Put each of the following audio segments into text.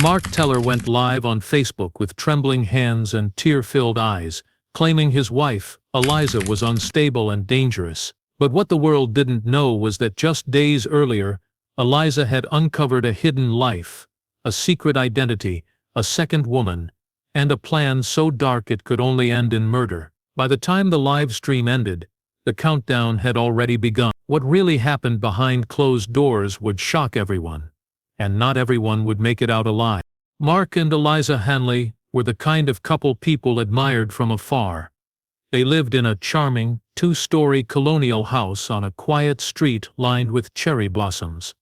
Mark Teller went live on Facebook with trembling hands and tear-filled eyes, claiming his wife, Eliza, was unstable and dangerous. But what the world didn't know was that just days earlier, Eliza had uncovered a hidden life, a secret identity, a second woman, and a plan so dark it could only end in murder. By the time the live stream ended, the countdown had already begun. What really happened behind closed doors would shock everyone, and not everyone would make it out alive. Mark and Eliza Hanley were the kind of couple people admired from afar. They lived in a charming, two-story colonial house on a quiet street lined with cherry blossoms.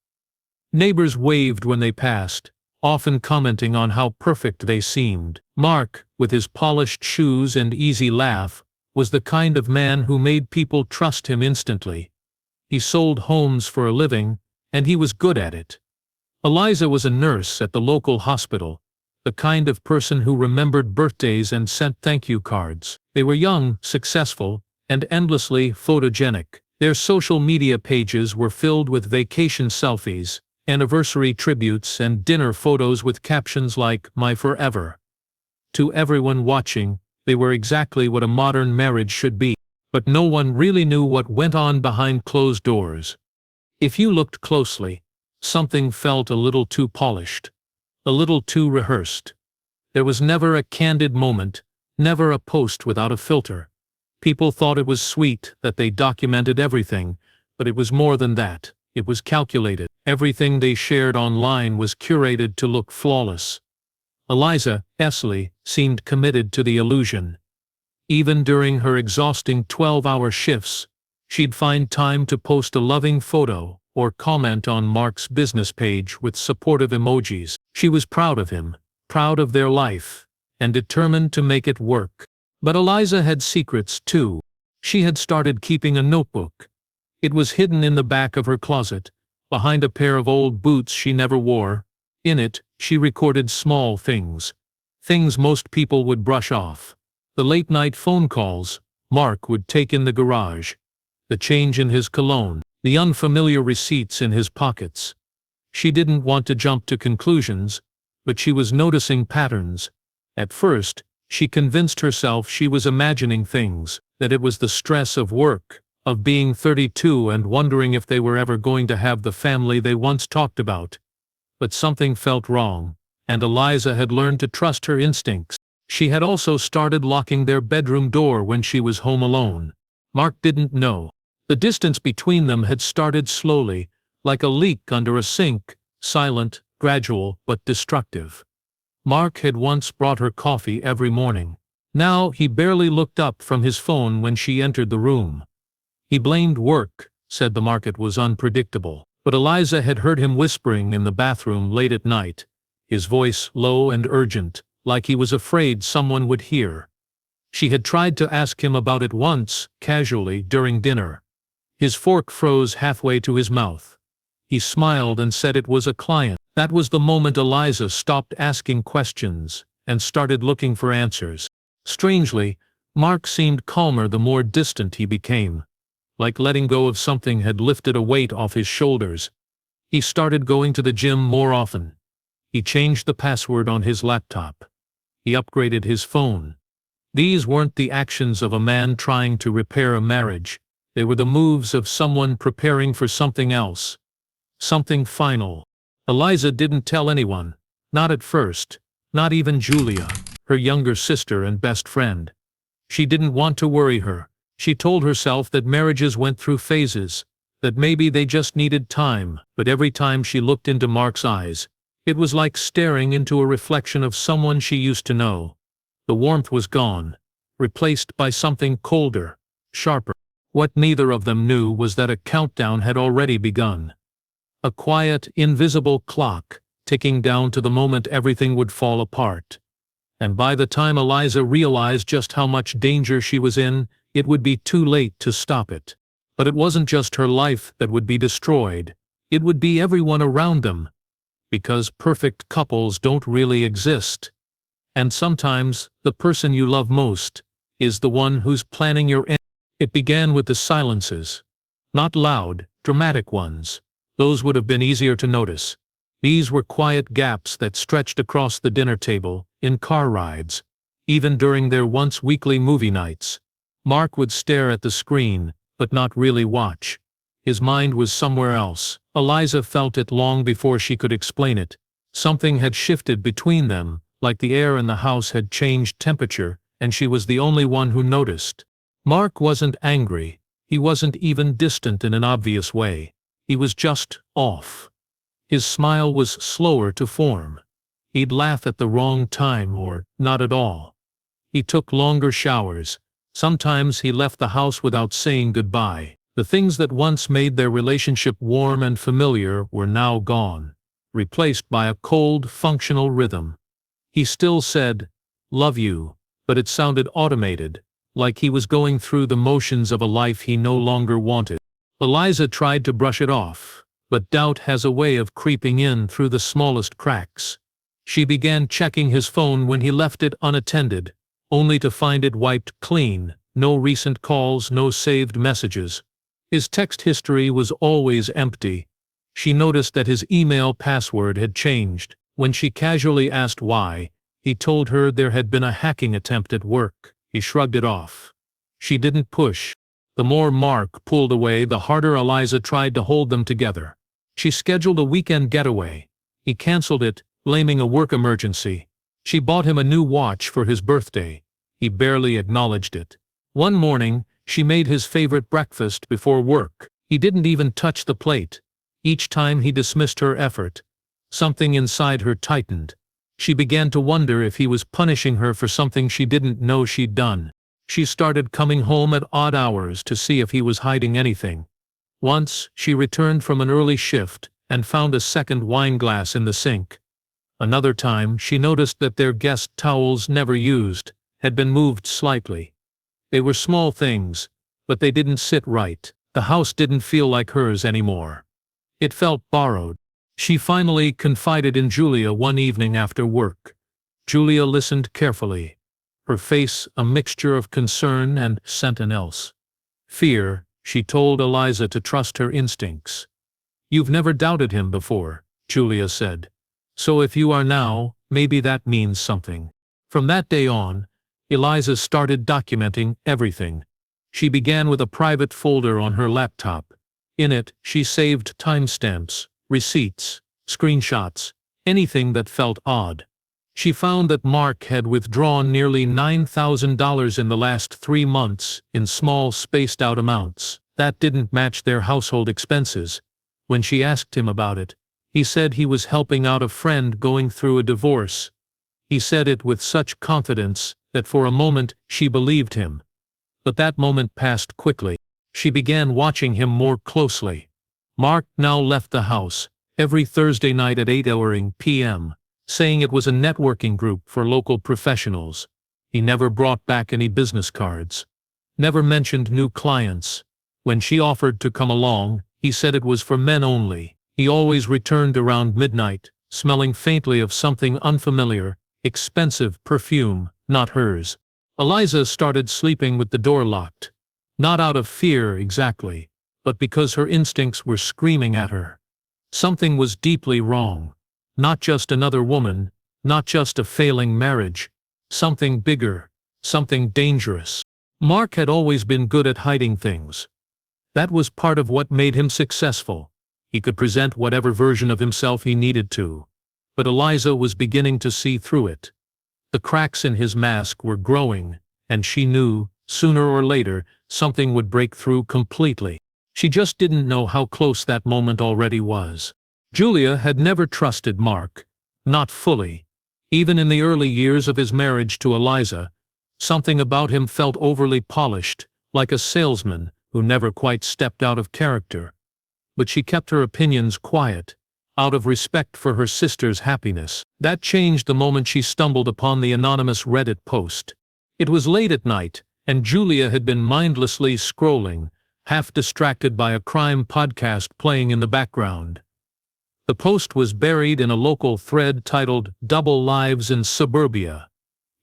Neighbors waved when they passed, often commenting on how perfect they seemed. Mark, with his polished shoes and easy laugh, was the kind of man who made people trust him instantly. He sold homes for a living, and he was good at it. Eliza was a nurse at the local hospital, the kind of person who remembered birthdays and sent thank-you cards. They were young, successful, and endlessly photogenic. Their social media pages were filled with vacation selfies, anniversary tributes, and dinner photos with captions like, "My forever." To everyone watching, they were exactly what a modern marriage should be. But no one really knew what went on behind closed doors. If you looked closely, something felt a little too polished, a little too rehearsed. There was never a candid moment, never a post without a filter. People thought it was sweet that they documented everything, but it was more than that. It was calculated. Everything they shared online was curated to look flawless. Eliza Esley seemed committed to the illusion. Even during her exhausting 12-hour shifts, she'd find time to post a loving photo or comment on Mark's business page with supportive emojis. She was proud of him, proud of their life, and determined to make it work. But Eliza had secrets too. She had started keeping a notebook. It was hidden in the back of her closet, behind a pair of old boots she never wore. In it, she recorded small things most people would brush off. The late-night phone calls Mark would take in the garage, the change in his cologne, the unfamiliar receipts in his pockets. She didn't want to jump to conclusions, but she was noticing patterns. At first, she convinced herself she was imagining things, that it was the stress of work, of being 32 and wondering if they were ever going to have the family they once talked about. But something felt wrong, and Eliza had learned to trust her instincts. She had also started locking their bedroom door when she was home alone. Mark didn't know. The distance between them had started slowly, like a leak under a sink, silent, gradual, but destructive. Mark had once brought her coffee every morning. Now he barely looked up from his phone when she entered the room. He blamed work, said the market was unpredictable. But Eliza had heard him whispering in the bathroom late at night, his voice low and urgent, like he was afraid someone would hear. She had tried to ask him about it once, casually, during dinner. His fork froze halfway to his mouth. He smiled and said it was a client. That was the moment Eliza stopped asking questions and started looking for answers. Strangely, Mark seemed calmer the more distant he became. Like letting go of something had lifted a weight off his shoulders. He started going to the gym more often. He changed the password on his laptop. He upgraded his phone. These weren't the actions of a man trying to repair a marriage. They were the moves of someone preparing for something else. Something final. Eliza didn't tell anyone. Not at first. Not even Julia, her younger sister and best friend. She didn't want to worry her. She told herself that marriages went through phases, that maybe they just needed time. But every time she looked into Mark's eyes, it was like staring into a reflection of someone she used to know. The warmth was gone, replaced by something colder, sharper. What neither of them knew was that a countdown had already begun. A quiet, invisible clock, ticking down to the moment everything would fall apart. And by the time Eliza realized just how much danger she was in, it would be too late to stop it. But it wasn't just her life that would be destroyed. It would be everyone around them. Because perfect couples don't really exist. And sometimes, the person you love most is the one who's planning your end. It began with the silences. Not loud, dramatic ones. Those would have been easier to notice. These were quiet gaps that stretched across the dinner table, in car rides. Even during their once-weekly movie nights, Mark would stare at the screen, but not really watch. His mind was somewhere else. Eliza felt it long before she could explain it. Something had shifted between them, like the air in the house had changed temperature, and she was the only one who noticed. Mark wasn't angry. He wasn't even distant in an obvious way. He was just off. His smile was slower to form. He'd laugh at the wrong time or not at all. He took longer showers. Sometimes he left the house without saying goodbye. The things that once made their relationship warm and familiar were now gone, replaced by a cold, functional rhythm. He still said, "Love you," but it sounded automated, like he was going through the motions of a life he no longer wanted. Eliza tried to brush it off, but doubt has a way of creeping in through the smallest cracks. She began checking his phone when he left it unattended, only to find it wiped clean, no recent calls, no saved messages. His text history was always empty. She noticed that his email password had changed. When she casually asked why, he told her there had been a hacking attempt at work. He shrugged it off. She didn't push. The more Mark pulled away, the harder Eliza tried to hold them together. She scheduled a weekend getaway. He canceled it, blaming a work emergency. She bought him a new watch for his birthday. He barely acknowledged it. One morning, she made his favorite breakfast before work. He didn't even touch the plate. Each time he dismissed her effort, something inside her tightened. She began to wonder if he was punishing her for something she didn't know she'd done. She started coming home at odd hours to see if he was hiding anything. Once, she returned from an early shift and found a second wine glass in the sink. Another time, she noticed that their guest towels, never used, had been moved slightly. They were small things, but they didn't sit right. The house didn't feel like hers anymore. It felt borrowed. She finally confided in Julia one evening after work. Julia listened carefully, her face a mixture of concern and something else. Fear. She told Eliza to trust her instincts. "You've never doubted him before," Julia said. "So if you are now, maybe that means something." From that day on, Eliza started documenting everything. She began with a private folder on her laptop. In it, she saved timestamps, receipts, screenshots, anything that felt odd. She found that Mark had withdrawn nearly $9,000 in the last 3 months in small, spaced-out amounts. That didn't match their household expenses. When she asked him about it, he said he was helping out a friend going through a divorce. He said it with such confidence that for a moment she believed him. But that moment passed quickly. She began watching him more closely. Mark now left the house every Thursday night at 8 p.m., saying it was a networking group for local professionals. He never brought back any business cards. Never mentioned new clients. When she offered to come along, he said it was for men only. He always returned around midnight, smelling faintly of something unfamiliar, expensive perfume, not hers. Eliza started sleeping with the door locked. Not out of fear exactly, but because her instincts were screaming at her. Something was deeply wrong. Not just another woman, not just a failing marriage. Something bigger, something dangerous. Mark had always been good at hiding things. That was part of what made him successful. He could present whatever version of himself he needed to. But Eliza was beginning to see through it. The cracks in his mask were growing, and she knew, sooner or later, something would break through completely. She just didn't know how close that moment already was. Julia had never trusted Mark. Not fully. Even in the early years of his marriage to Eliza, something about him felt overly polished, like a salesman who never quite stepped out of character. But she kept her opinions quiet, out of respect for her sister's happiness. That changed the moment she stumbled upon the anonymous Reddit post. It was late at night, and Julia had been mindlessly scrolling, half distracted by a crime podcast playing in the background. The post was buried in a local thread titled "Double Lives in Suburbia."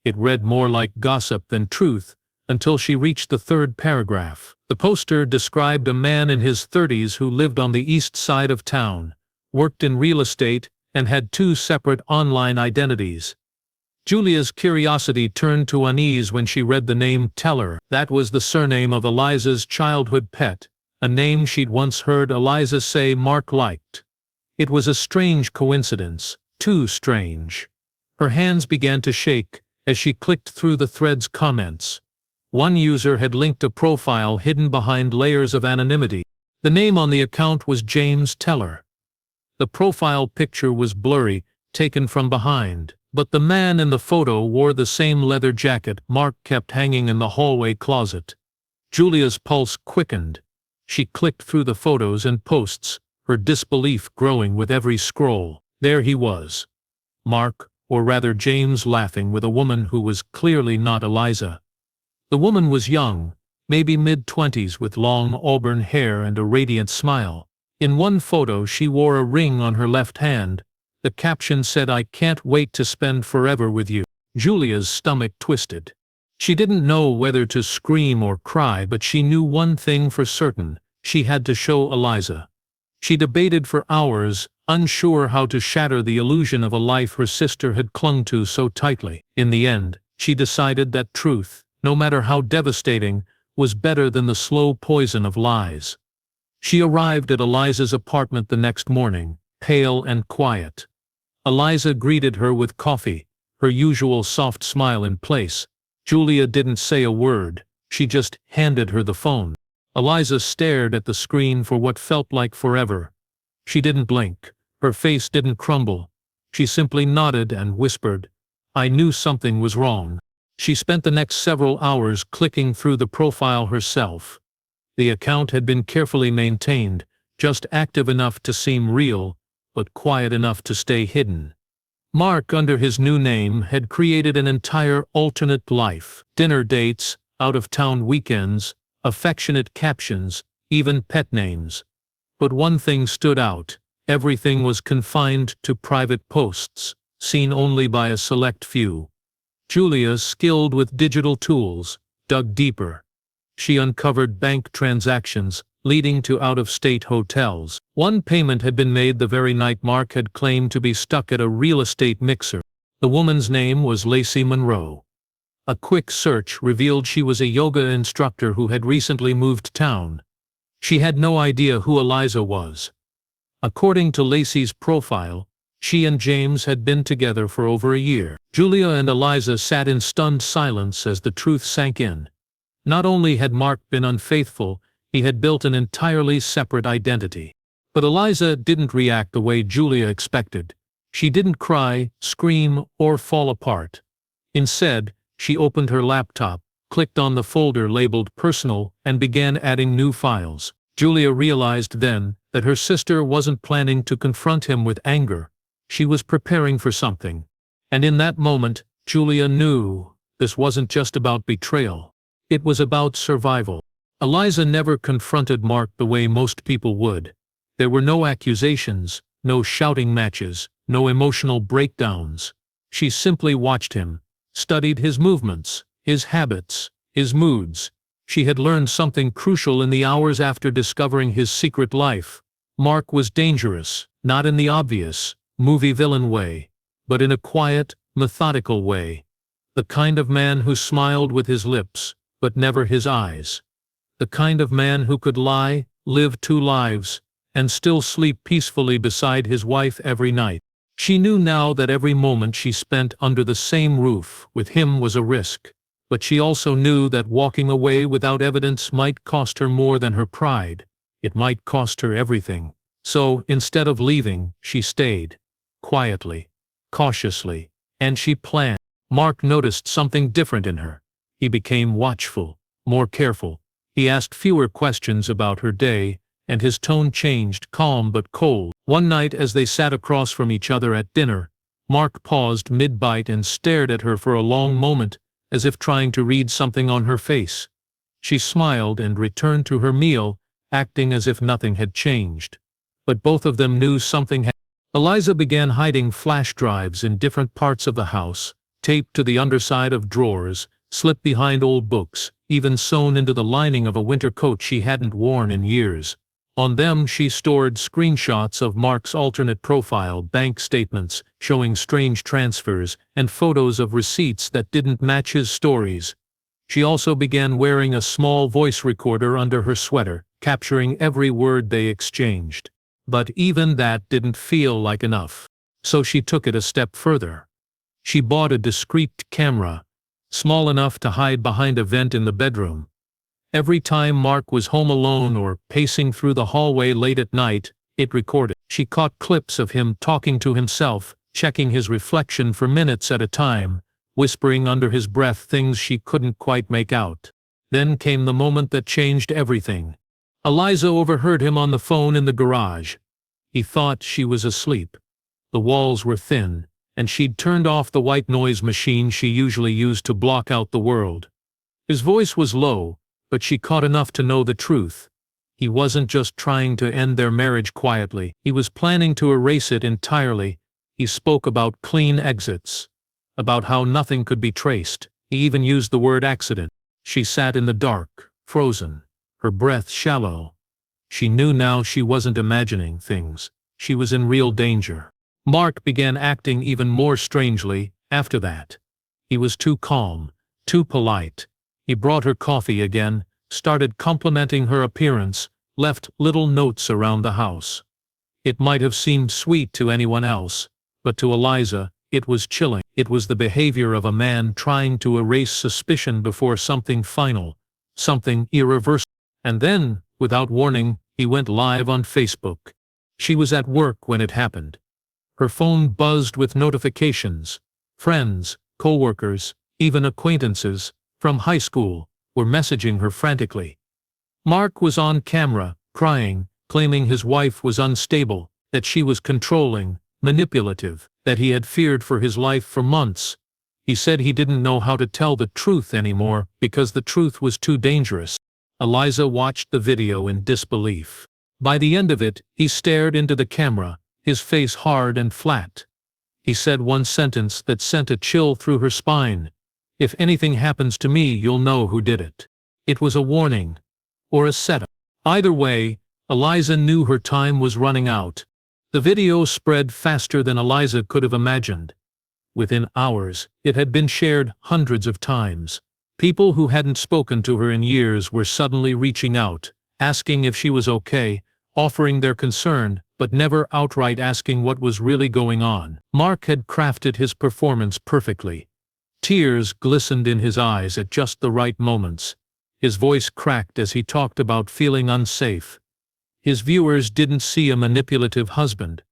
It read more like gossip than truth, until she reached the third paragraph. The poster described a man in his 30s who lived on the east side of town, worked in real estate, and had two separate online identities. Julia's curiosity turned to unease when she read the name Teller. That was the surname of Eliza's childhood pet, a name she'd once heard Eliza say Mark liked. It was a strange coincidence, too strange. Her hands began to shake as she clicked through the thread's comments. One user had linked a profile hidden behind layers of anonymity. The name on the account was James Teller. The profile picture was blurry, taken from behind, but the man in the photo wore the same leather jacket Mark kept hanging in the hallway closet. Julia's pulse quickened. She clicked through the photos and posts, her disbelief growing with every scroll. There he was. Mark, or rather James, laughing with a woman who was clearly not Eliza. The woman was young, maybe mid-20s, with long auburn hair and a radiant smile. In one photo she wore a ring on her left hand. The caption said, "I can't wait to spend forever with you." Julia's stomach twisted. She didn't know whether to scream or cry, but she knew one thing for certain: she had to show Eliza. She debated for hours, unsure how to shatter the illusion of a life her sister had clung to so tightly. In the end, she decided that truth, no matter how devastating, was better than the slow poison of lies. She arrived at Eliza's apartment the next morning, pale and quiet. Eliza greeted her with coffee, her usual soft smile in place. Julia didn't say a word, she just handed her the phone. Eliza stared at the screen for what felt like forever. She didn't blink, her face didn't crumble. She simply nodded and whispered, "I knew something was wrong." She spent the next several hours clicking through the profile herself. The account had been carefully maintained, just active enough to seem real, but quiet enough to stay hidden. Mark, under his new name, had created an entire alternate life. Dinner dates, out-of-town weekends, affectionate captions, even pet names. But one thing stood out: everything was confined to private posts, seen only by a select few. Julia, skilled with digital tools, dug deeper. She uncovered bank transactions leading to out-of-state hotels. One payment had been made the very night Mark had claimed to be stuck at a real estate mixer. The woman's name was Lacey Monroe. A quick search revealed she was a yoga instructor who had recently moved town. She had no idea who Eliza was. According to Lacey's profile, she and James had been together for over a year. Julia and Eliza sat in stunned silence as the truth sank in. Not only had Mark been unfaithful, he had built an entirely separate identity. But Eliza didn't react the way Julia expected. She didn't cry, scream, or fall apart. Instead, she opened her laptop, clicked on the folder labeled Personal, and began adding new files. Julia realized then that her sister wasn't planning to confront him with anger. She was preparing for something. And in that moment, Julia knew this wasn't just about betrayal. It was about survival. Eliza never confronted Mark the way most people would. There were no accusations, no shouting matches, no emotional breakdowns. She simply watched him, studied his movements, his habits, his moods. She had learned something crucial in the hours after discovering his secret life. Mark was dangerous, not in the obvious, movie villain way, but in a quiet, methodical way. The kind of man who smiled with his lips, but never his eyes. The kind of man who could lie, live two lives, and still sleep peacefully beside his wife every night. She knew now that every moment she spent under the same roof with him was a risk, but she also knew that walking away without evidence might cost her more than her pride. It might cost her everything. So, instead of leaving, she stayed. Quietly, cautiously, and she planned. Mark noticed something different in her. He became watchful, more careful. He asked fewer questions about her day, and his tone changed, calm but cold. One night as they sat across from each other at dinner, Mark paused mid-bite and stared at her for a long moment, as if trying to read something on her face. She smiled and returned to her meal, acting as if nothing had changed. But both of them knew something had. Eliza began hiding flash drives in different parts of the house, taped to the underside of drawers, slipped behind old books, even sewn into the lining of a winter coat she hadn't worn in years. On them she stored screenshots of Mark's alternate profile, bank statements showing strange transfers, and photos of receipts that didn't match his stories. She also began wearing a small voice recorder under her sweater, capturing every word they exchanged. But even that didn't feel like enough. So she took it a step further. She bought a discreet camera, small enough to hide behind a vent in the bedroom. Every time Mark was home alone or pacing through the hallway late at night, it recorded. She caught clips of him talking to himself, checking his reflection for minutes at a time, whispering under his breath things she couldn't quite make out. Then came the moment that changed everything. Eliza overheard him on the phone in the garage. He thought she was asleep. The walls were thin, and she'd turned off the white noise machine she usually used to block out the world. His voice was low, but she caught enough to know the truth. He wasn't just trying to end their marriage quietly, he was planning to erase it entirely. He spoke about clean exits, about how nothing could be traced. He even used the word accident. She sat in the dark, frozen, her breath shallow. She knew now she wasn't imagining things. She was in real danger. Mark began acting even more strangely after that. He was too calm, too polite. He brought her coffee again, started complimenting her appearance, left little notes around the house. It might have seemed sweet to anyone else, but to Eliza, it was chilling. It was the behavior of a man trying to erase suspicion before something final, something irreversible. And then, without warning, he went live on Facebook. She was at work when it happened. Her phone buzzed with notifications. Friends, co-workers, even acquaintances from high school were messaging her frantically. Mark was on camera, crying, claiming his wife was unstable, that she was controlling, manipulative, that he had feared for his life for months. He said he didn't know how to tell the truth anymore because the truth was too dangerous. Eliza watched the video in disbelief. By the end of it, he stared into the camera, his face hard and flat. He said one sentence that sent a chill through her spine. "If anything happens to me, you'll know who did it." It was a warning. Or a setup. Either way, Eliza knew her time was running out. The video spread faster than Eliza could have imagined. Within hours, it had been shared hundreds of times. People who hadn't spoken to her in years were suddenly reaching out, asking if she was okay, offering their concern, but never outright asking what was really going on. Mark had crafted his performance perfectly. Tears glistened in his eyes at just the right moments. His voice cracked as he talked about feeling unsafe. His viewers didn't see a manipulative husband.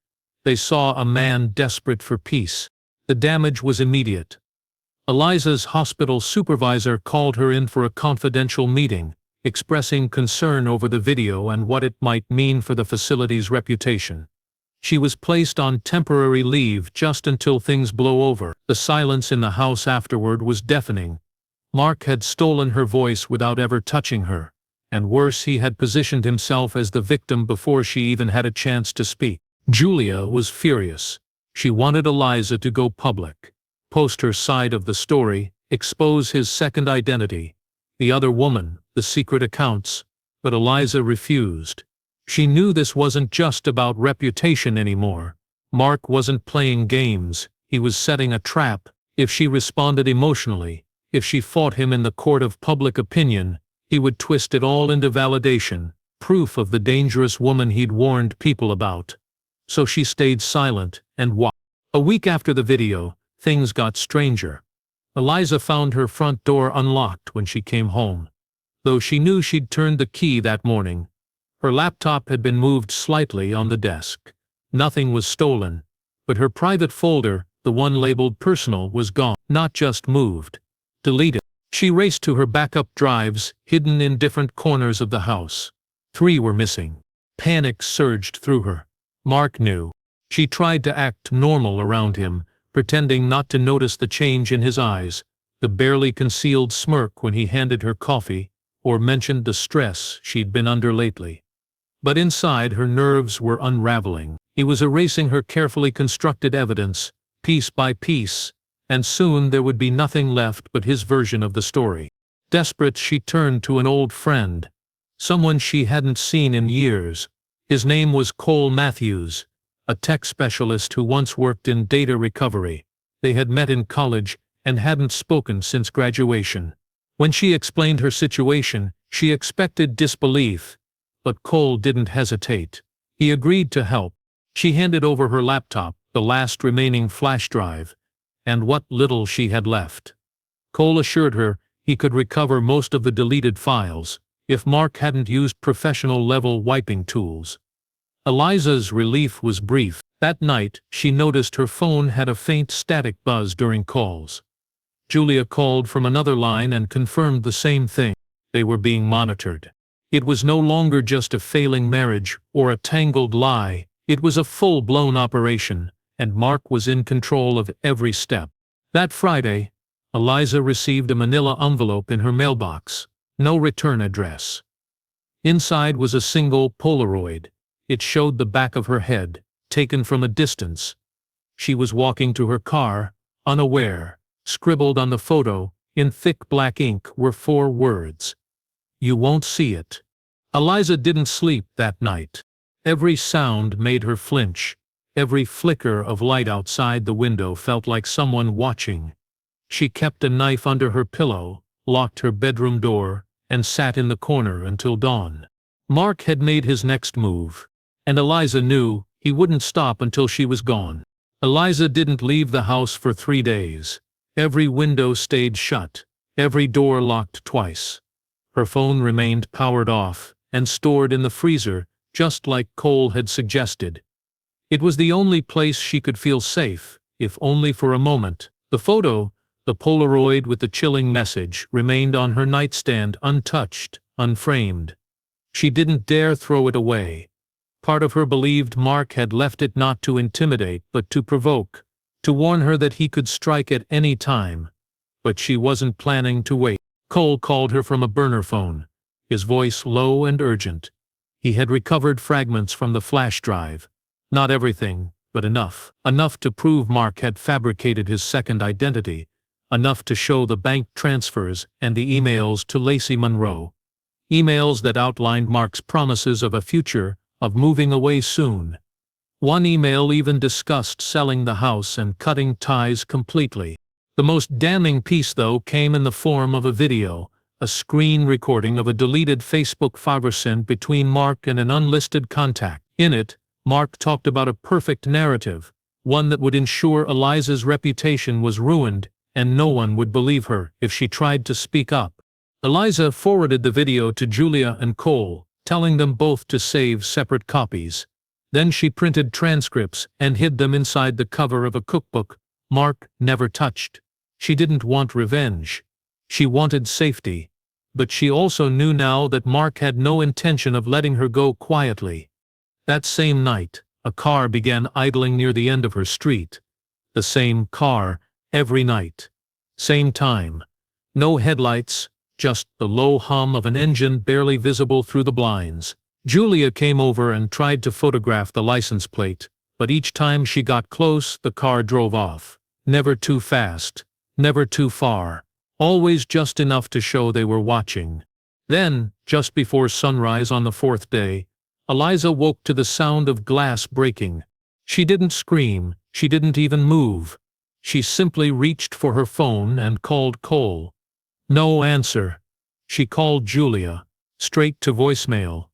They saw a man desperate for peace. The damage was immediate. Eliza's hospital supervisor called her in for a confidential meeting, expressing concern over the video and what it might mean for the facility's reputation. She was placed on temporary leave just until things blow over. The silence in the house afterward was deafening. Mark had stolen her voice without ever touching her, and worse, he had positioned himself as the victim before she even had a chance to speak. Julia was furious. She wanted Eliza to go public, post her side of the story, expose his second identity, the other woman, the secret accounts, but Eliza refused. She knew this wasn't just about reputation anymore. Mark wasn't playing games, he was setting a trap. If she responded emotionally, if she fought him in the court of public opinion, he would twist it all into validation, proof of the dangerous woman he'd warned people about. So she stayed silent and watched. A week after the video, things got stranger. Eliza found her front door unlocked when she came home. Though she knew she'd turned the key that morning, her laptop had been moved slightly on the desk. Nothing was stolen, but her private folder, the one labeled personal, was gone. Not just moved, deleted. She raced to her backup drives, hidden in different corners of the house. 3 were missing. Panic surged through her. Mark knew. She tried to act normal around him, pretending not to notice the change in his eyes, the barely concealed smirk when he handed her coffee, or mentioned the stress she'd been under lately. But inside, her nerves were unraveling. He was erasing her carefully constructed evidence, piece by piece, and soon there would be nothing left but his version of the story. Desperate, she turned to an old friend, someone she hadn't seen in years. His name was Cole Matthews, a tech specialist who once worked in data recovery. They had met in college and hadn't spoken since graduation. When she explained her situation, she expected disbelief, but Cole didn't hesitate. He agreed to help. She handed over her laptop, the last remaining flash drive, and what little she had left. Cole assured her he could recover most of the deleted files, if Mark hadn't used professional-level wiping tools. Eliza's relief was brief. That night, she noticed her phone had a faint static buzz during calls. Julia called from another line and confirmed the same thing. They were being monitored. It was no longer just a failing marriage or a tangled lie. It was a full-blown operation, and Mark was in control of every step. That Friday, Eliza received a manila envelope in her mailbox. No return address. Inside was a single Polaroid. It showed the back of her head, taken from a distance. She was walking to her car, unaware. Scribbled on the photo, in thick black ink, were 4 words. "You won't see it." Eliza didn't sleep that night. Every sound made her flinch. Every flicker of light outside the window felt like someone watching. She kept a knife under her pillow, locked her bedroom door, and sat in the corner until dawn. Mark had made his next move, and Eliza knew he wouldn't stop until she was gone. Eliza didn't leave the house for 3 days. Every window stayed shut, every door locked twice. Her phone remained powered off and stored in the freezer, just like Cole had suggested. It was the only place she could feel safe, if only for a moment. The photo, the Polaroid with the chilling message, remained on her nightstand untouched, unframed. She didn't dare throw it away. Part of her believed Mark had left it not to intimidate but to provoke, to warn her that he could strike at any time. But she wasn't planning to wait. Cole called her from a burner phone, his voice low and urgent. He had recovered fragments from the flash drive. Not everything, but enough. Enough to prove Mark had fabricated his second identity. Enough to show the bank transfers and the emails to Lacey Monroe. Emails that outlined Mark's promises of a future, of moving away soon. One email even discussed selling the house and cutting ties completely. The most damning piece, though, came in the form of a video, a screen recording of a deleted Facebook fiber sent between Mark and an unlisted contact. In it, Mark talked about a perfect narrative, one that would ensure Eliza's reputation was ruined and no one would believe her if she tried to speak up. Eliza forwarded the video to Julia and Cole, telling them both to save separate copies. Then she printed transcripts and hid them inside the cover of a cookbook Mark never touched. She didn't want revenge. She wanted safety. But she also knew now that Mark had no intention of letting her go quietly. That same night, a car began idling near the end of her street. The same car, every night. Same time. No headlights, just the low hum of an engine barely visible through the blinds. Julia came over and tried to photograph the license plate, but each time she got close, the car drove off. Never too fast, never too far, always just enough to show they were watching. Then, just before sunrise on the 4th day, Eliza woke to the sound of glass breaking. She didn't scream, she didn't even move. She simply reached for her phone and called Cole. No answer. She called Julia, straight to voicemail.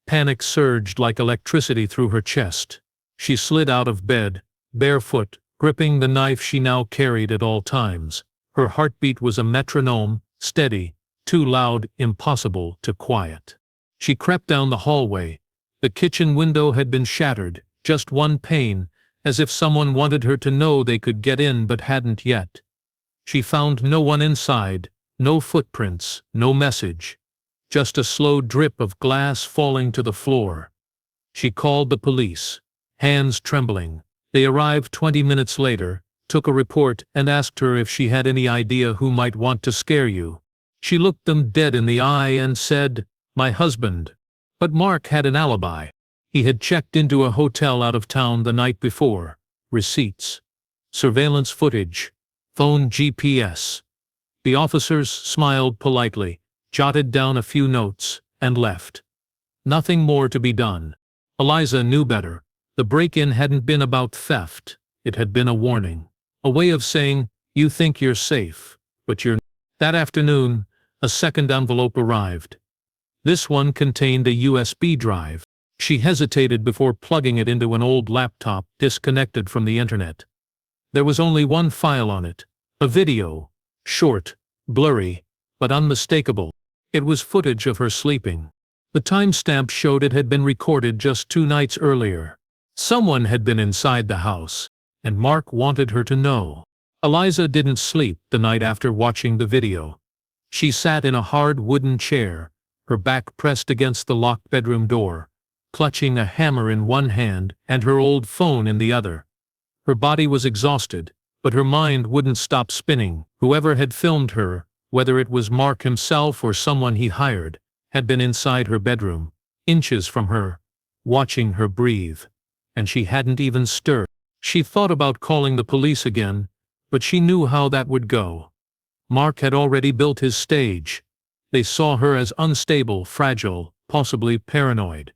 Panic surged like electricity through her chest. She slid out of bed, barefoot, gripping the knife she now carried at all times. Her heartbeat was a metronome, steady, too loud, impossible to quiet. She crept down the hallway. The kitchen window had been shattered, just one pane, as if someone wanted her to know they could get in but hadn't yet. She found no one inside, no footprints, no message. Just a slow drip of glass falling to the floor. She called the police, hands trembling. They arrived 20 minutes later, took a report, and asked her if she had any idea who might want to scare you. She looked them dead in the eye and said, "My husband." But Mark had an alibi. He had checked into a hotel out of town the night before. Receipts. Surveillance footage. Phone GPS. The officers smiled politely, jotted down a few notes, and left. Nothing more to be done. Eliza knew better. The break-in hadn't been about theft. It had been a warning. A way of saying, you think you're safe, but you're not. That afternoon, a second envelope arrived. This one contained a USB drive. She hesitated before plugging it into an old laptop disconnected from the internet. There was only one file on it. A video. Short, blurry, but unmistakable. It was footage of her sleeping. The timestamp showed it had been recorded just 2 nights earlier. Someone had been inside the house, and Mark wanted her to know. Eliza didn't sleep the night after watching the video. She sat in a hard wooden chair, her back pressed against the locked bedroom door, clutching a hammer in one hand and her old phone in the other. Her body was exhausted, but her mind wouldn't stop spinning. Whoever had filmed her, whether it was Mark himself or someone he hired, had been inside her bedroom, inches from her, watching her breathe. And she hadn't even stirred. She thought about calling the police again, but she knew how that would go. Mark had already built his stage. They saw her as unstable, fragile, possibly paranoid.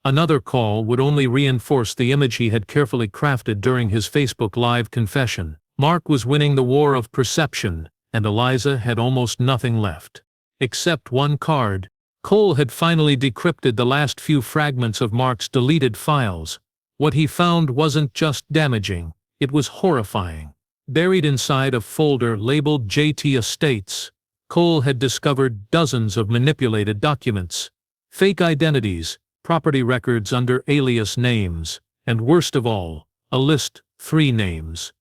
Another call would only reinforce the image he had carefully crafted during his Facebook Live confession. Mark was winning the war of perception, and Eliza had almost nothing left. Except one card. Cole had finally decrypted the last few fragments of Mark's deleted files. What he found wasn't just damaging, it was horrifying. Buried inside a folder labeled JT Estates, Cole had discovered dozens of manipulated documents, fake identities, property records under alias names, and worst of all, a list, 3 names.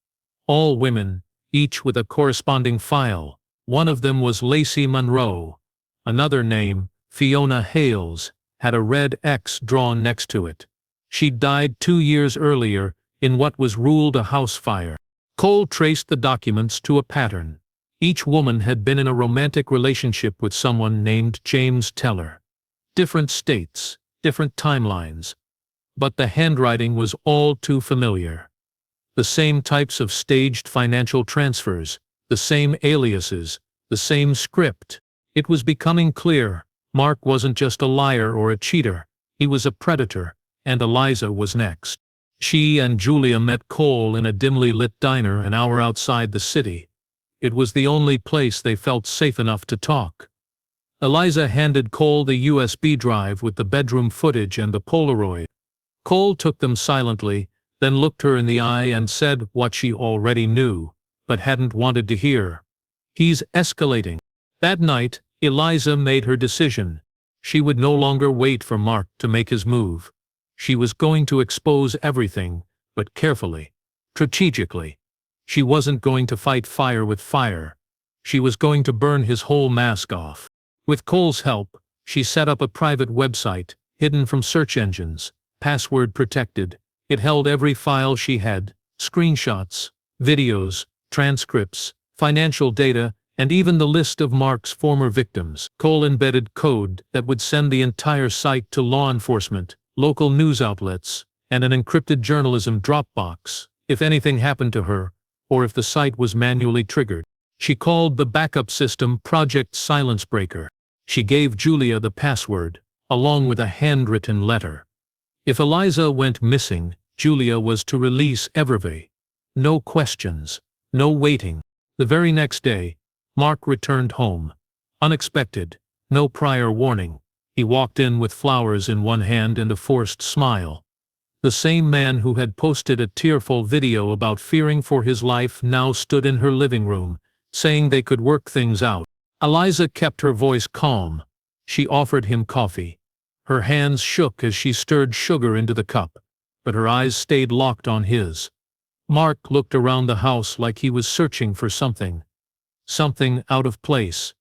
All women, each with a corresponding file. One of them was Lacey Monroe. Another name, Fiona Hales, had a red X drawn next to it. She'd died 2 years earlier in what was ruled a house fire. Cole traced the documents to a pattern. Each woman had been in a romantic relationship with someone named James Teller. Different states, different timelines. But the handwriting was all too familiar. The same types of staged financial transfers, the same aliases, the same script. It was becoming clear, Mark wasn't just a liar or a cheater, he was a predator, and Eliza was next. She and Julia met Cole in a dimly lit diner an hour outside the city. It was the only place they felt safe enough to talk. Eliza handed Cole the USB drive with the bedroom footage and the Polaroid. Cole took them silently, then looked her in the eye and said what she already knew, but hadn't wanted to hear. He's escalating. That night, Eliza made her decision. She would no longer wait for Mark to make his move. She was going to expose everything, but carefully, strategically. She wasn't going to fight fire with fire. She was going to burn his whole mask off. With Cole's help, she set up a private website, hidden from search engines, password protected. It held every file she had, screenshots, videos, transcripts, financial data, and even the list of Mark's former victims. Cole embedded code that would send the entire site to law enforcement, local news outlets, and an encrypted journalism Dropbox, if anything happened to her, or if the site was manually triggered. She called the backup system Project Silencebreaker. She gave Julia the password, along with a handwritten letter. If Eliza went missing, Julia was to release Evervey. No questions, no waiting. The very next day, Mark returned home. Unexpected, no prior warning. He walked in with flowers in one hand and a forced smile. The same man who had posted a tearful video about fearing for his life now stood in her living room, saying they could work things out. Eliza kept her voice calm. She offered him coffee. Her hands shook as she stirred sugar into the cup, but her eyes stayed locked on his. Mark looked around the house like he was searching for something. Something out of place.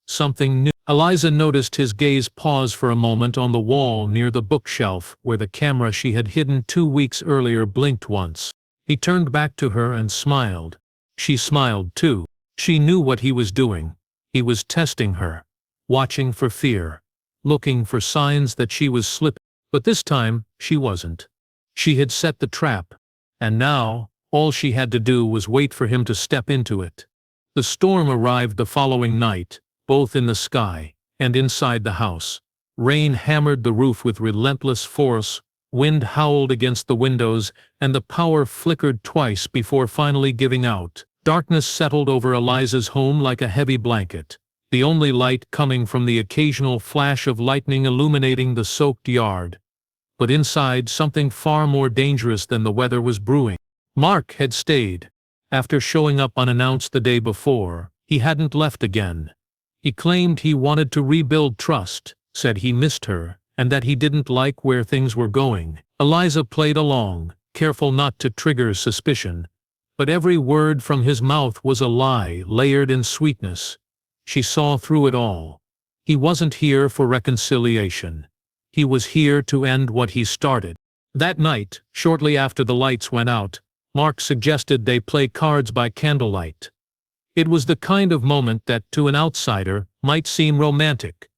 Something new. Eliza noticed his gaze pause for a moment on the wall near the bookshelf where the camera she had hidden 2 weeks earlier blinked once. He turned back to her and smiled. She smiled too. She knew what he was doing. He was testing her, watching for fear, looking for signs that she was slipping. But this time, she wasn't. She had set the trap, and now, all she had to do was wait for him to step into it. The storm arrived the following night, both in the sky and inside the house. Rain hammered the roof with relentless force, wind howled against the windows, and the power flickered twice before finally giving out. Darkness settled over Eliza's home like a heavy blanket, the only light coming from the occasional flash of lightning illuminating the soaked yard. But inside, something far more dangerous than the weather was brewing. Mark had stayed. After showing up unannounced the day before, he hadn't left again. He claimed he wanted to rebuild trust, said he missed her, and that he didn't like where things were going. Eliza played along, careful not to trigger suspicion. But every word from his mouth was a lie layered in sweetness. She saw through it all. He wasn't here for reconciliation. He was here to end what he started. That night, shortly after the lights went out, Mark suggested they play cards by candlelight. It was the kind of moment that, to an outsider, might seem romantic.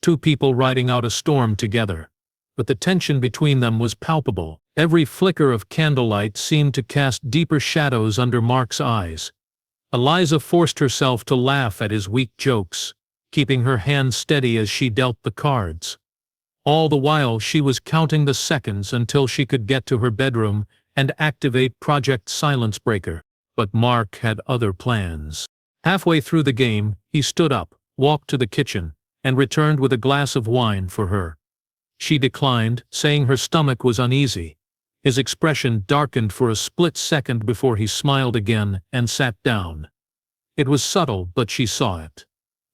Two people riding out a storm together. But the tension between them was palpable. Every flicker of candlelight seemed to cast deeper shadows under Mark's eyes. Eliza forced herself to laugh at his weak jokes, keeping her hand steady as she dealt the cards. All the while she was counting the seconds until she could get to her bedroom and activate Project Silence Breaker. But Mark had other plans. Halfway through the game, he stood up, walked to the kitchen, and returned with a glass of wine for her. She declined, saying her stomach was uneasy. His expression darkened for a split second before he smiled again and sat down. It was subtle, but she saw it.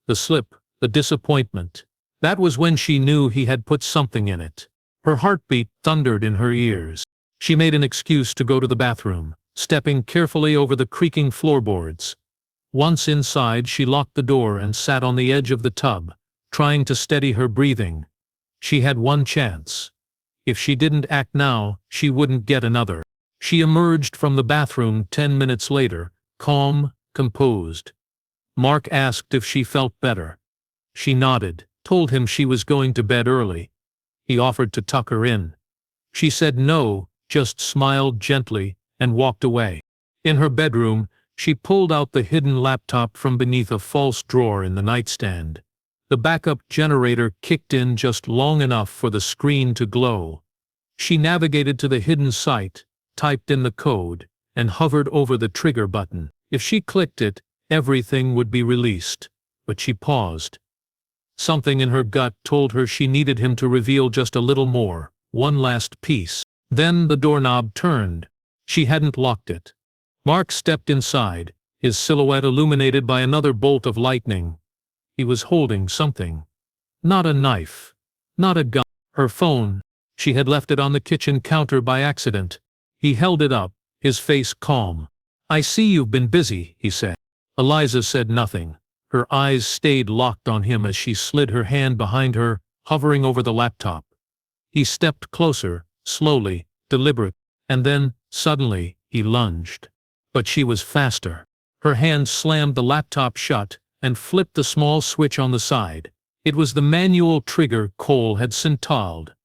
The slip, the disappointment. That was when she knew he had put something in it. Her heartbeat thundered in her ears. She made an excuse to go to the bathroom, stepping carefully over the creaking floorboards. Once inside, she locked the door and sat on the edge of the tub, trying to steady her breathing. She had one chance. If she didn't act now, she wouldn't get another. She emerged from the bathroom 10 minutes later, calm, composed. Mark asked if she felt better. She nodded, told him she was going to bed early. He offered to tuck her in. She said no, just smiled gently, and walked away. In her bedroom, she pulled out the hidden laptop from beneath a false drawer in the nightstand. The backup generator kicked in just long enough for the screen to glow. She navigated to the hidden site, typed in the code, and hovered over the trigger button. If she clicked it, everything would be released. But she paused. Something in her gut told her she needed him to reveal just a little more, one last piece. Then the doorknob turned. She hadn't locked it. Mark stepped inside, his silhouette illuminated by another bolt of lightning. He was holding something. Not a knife. Not a gun. Her phone. She had left it on the kitchen counter by accident. He held it up, his face calm. "I see you've been busy," he said. Eliza said nothing. Her eyes stayed locked on him as she slid her hand behind her, hovering over the laptop. He stepped closer, slowly, deliberate, and then, suddenly, he lunged. But she was faster. Her hand slammed the laptop shut and flipped the small switch on the side. It was the manual trigger Cole had scintilled.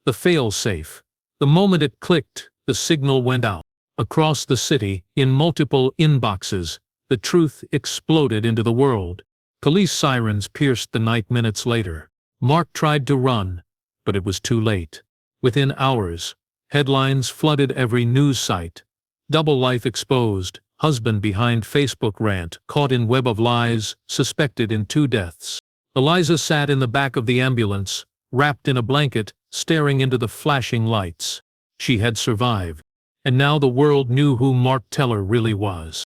The fail-safe. The moment it clicked, the signal went out. Across the city, in multiple inboxes, the truth exploded into the world. Police sirens pierced the night minutes later. Mark tried to run, but it was too late. Within hours, headlines flooded every news site. Double life exposed, husband behind Facebook rant, caught in web of lies, suspected in 2 deaths. Eliza sat in the back of the ambulance, wrapped in a blanket, staring into the flashing lights. She had survived. And now the world knew who Mark Teller really was.